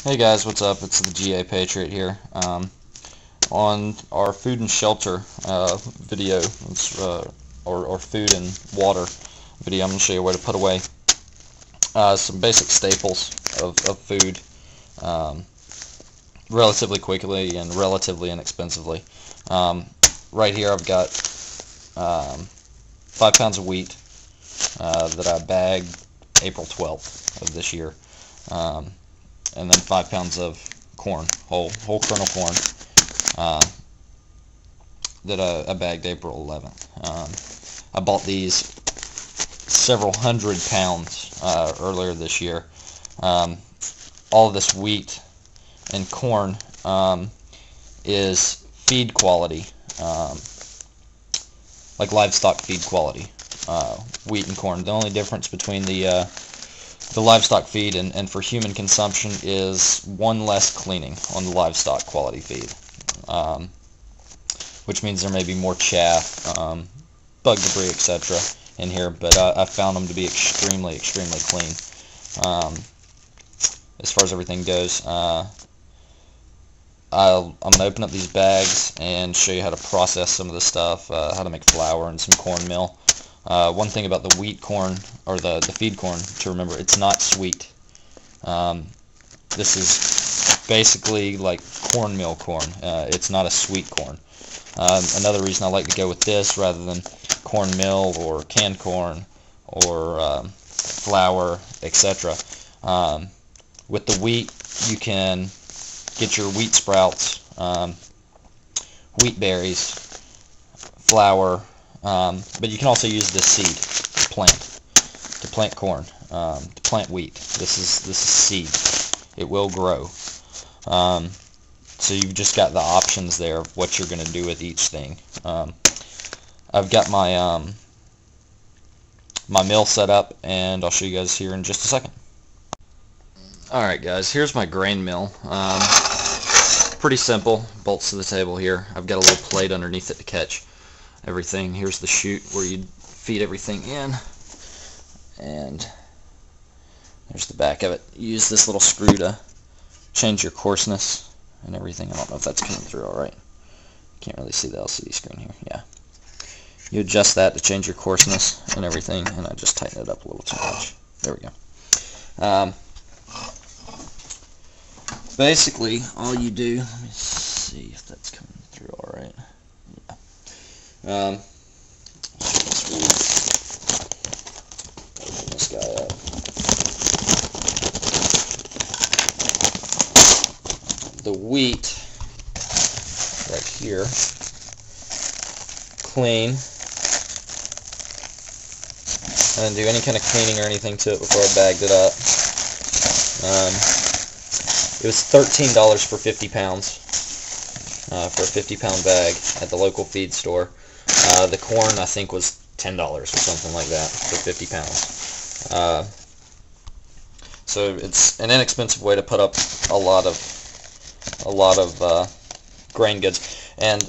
Hey guys, what's up? It's the GA Patriot here. On our food and shelter video, or food and water video, I'm going to show you where to put away some basic staples of food relatively quickly and relatively inexpensively. Right here I've got 5 pounds of wheat that I bagged April 12th of this year. And then 5 pounds of corn, whole kernel corn, that I bagged April 11th. I bought these several hundred pounds earlier this year. All of this wheat and corn is feed quality, like livestock feed quality, wheat and corn. The only difference between the livestock feed and for human consumption is one less cleaning on the livestock quality feed, which means there may be more chaff, bug debris, etc. in here, but I found them to be extremely clean. As far as everything goes, I'm going to open up these bags and show you how to process some of the stuff, how to make flour and some cornmeal. One thing about the wheat corn, or the feed corn, to remember, it's not sweet. This is basically like cornmeal corn. It's not a sweet corn. Another reason I like to go with this rather than cornmeal or canned corn or flour, etc. With the wheat, you can get your wheat sprouts, wheat berries, flour, but you can also use this seed to plant corn, to plant wheat. This is seed. It will grow. So you've just got the options there of what you're going to do with each thing. I've got my my mill set up, and I'll show you guys here in just a second. Alright guys, here's my grain mill. Pretty simple, bolts to the table here. I've got a little plate underneath it to catch everything. Here's the chute where you feed everything in, and there's the back of it. You use this little screw to change your coarseness and everything. I don't know if that's coming through alright. Can't really see the LCD screen here. Yeah. You adjust that to change your coarseness and everything, and I just tighten it up a little too much. There we go. Basically, all you do, let me see if that's coming through alright. Yeah. Open this guy up. The wheat right here, clean. I didn't do any kind of cleaning or anything to it before I bagged it up. It was $13 for 50 pounds, for a 50-pound bag at the local feed store. The corn, I think, was $10 or something like that for 50 pounds. So it's an inexpensive way to put up a lot of grain goods, and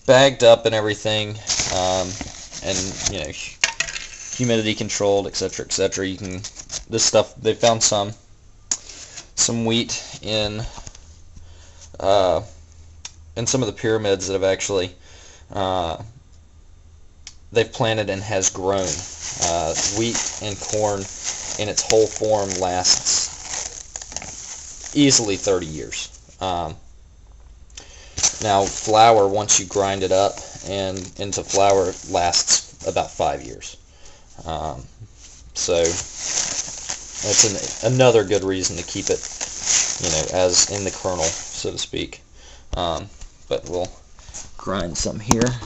bagged up and everything, and you know, humidity controlled, etc., etc. You can, this stuff, they found some wheat in some of the pyramids that have actually they've planted and has grown. Wheat and corn in its whole form lasts easily 30 years. Now flour, once you grind it up and into flour, lasts about 5 years. So that's another good reason to keep it, you know, as in the kernel, so to speak. But we'll grind some here.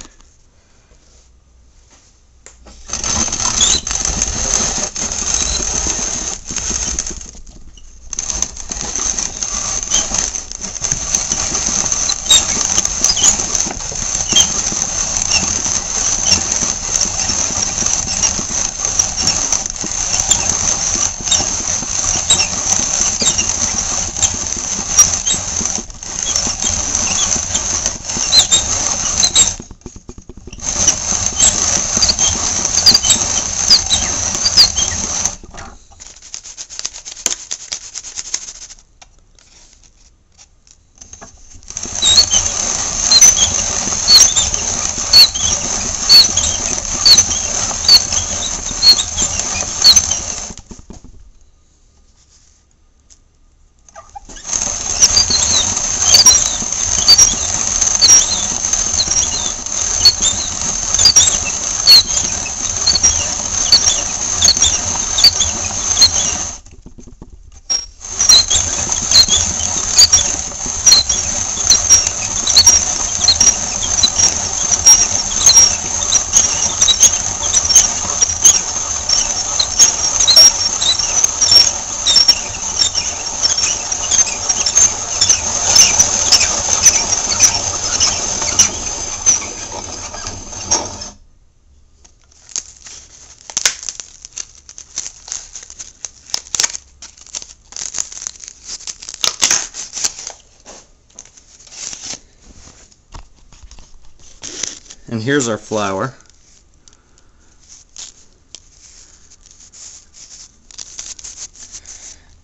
And here's our flour.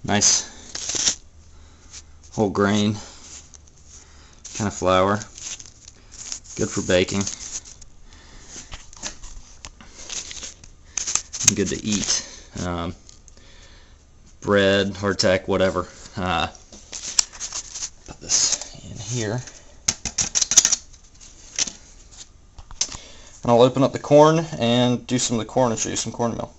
Nice whole grain kind of flour. Good for baking. And good to eat. Bread, hardtack, whatever. Put this in here. And I'll open up the corn and do some of the corn and show you some cornmeal.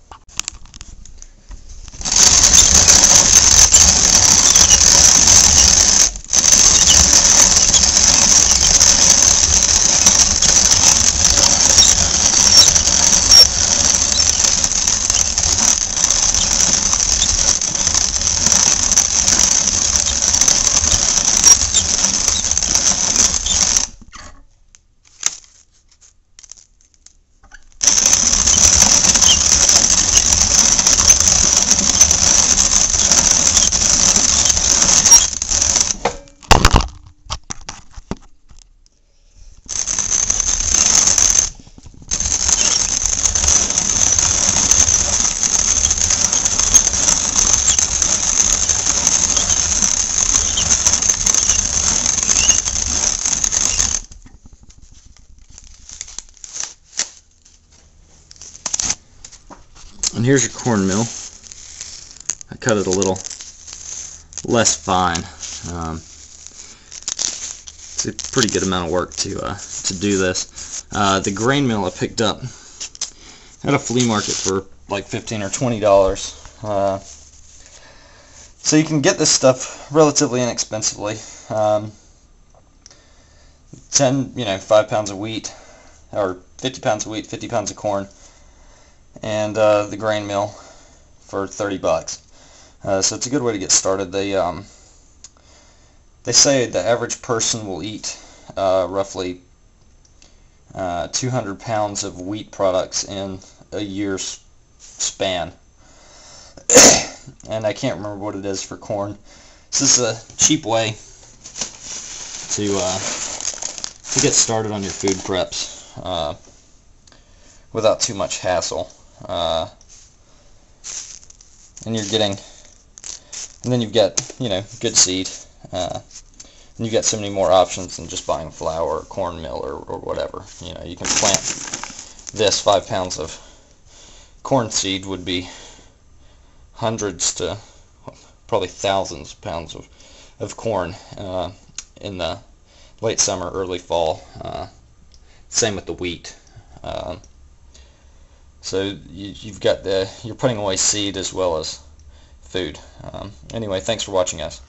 And here's your cornmeal. I cut it a little less fine. It's a pretty good amount of work to do this. The grain mill I picked up at a flea market for like $15 or $20. So you can get this stuff relatively inexpensively. 5 pounds of wheat, or 50 pounds of wheat, 50 pounds of corn, and the grain mill for $30. So it's a good way to get started. They say the average person will eat roughly 200 pounds of wheat products in a year's span. And I can't remember what it is for corn. This is a cheap way to get started on your food preps without too much hassle. And then you've got, good seed. And you get so many more options than just buying flour or cornmeal or whatever. You can plant this. 5 pounds of corn seed would be hundreds to probably thousands of pounds of corn in the late summer, early fall. Same with the wheat. So you're putting away seed as well as food. Anyway, thanks for watching, guys.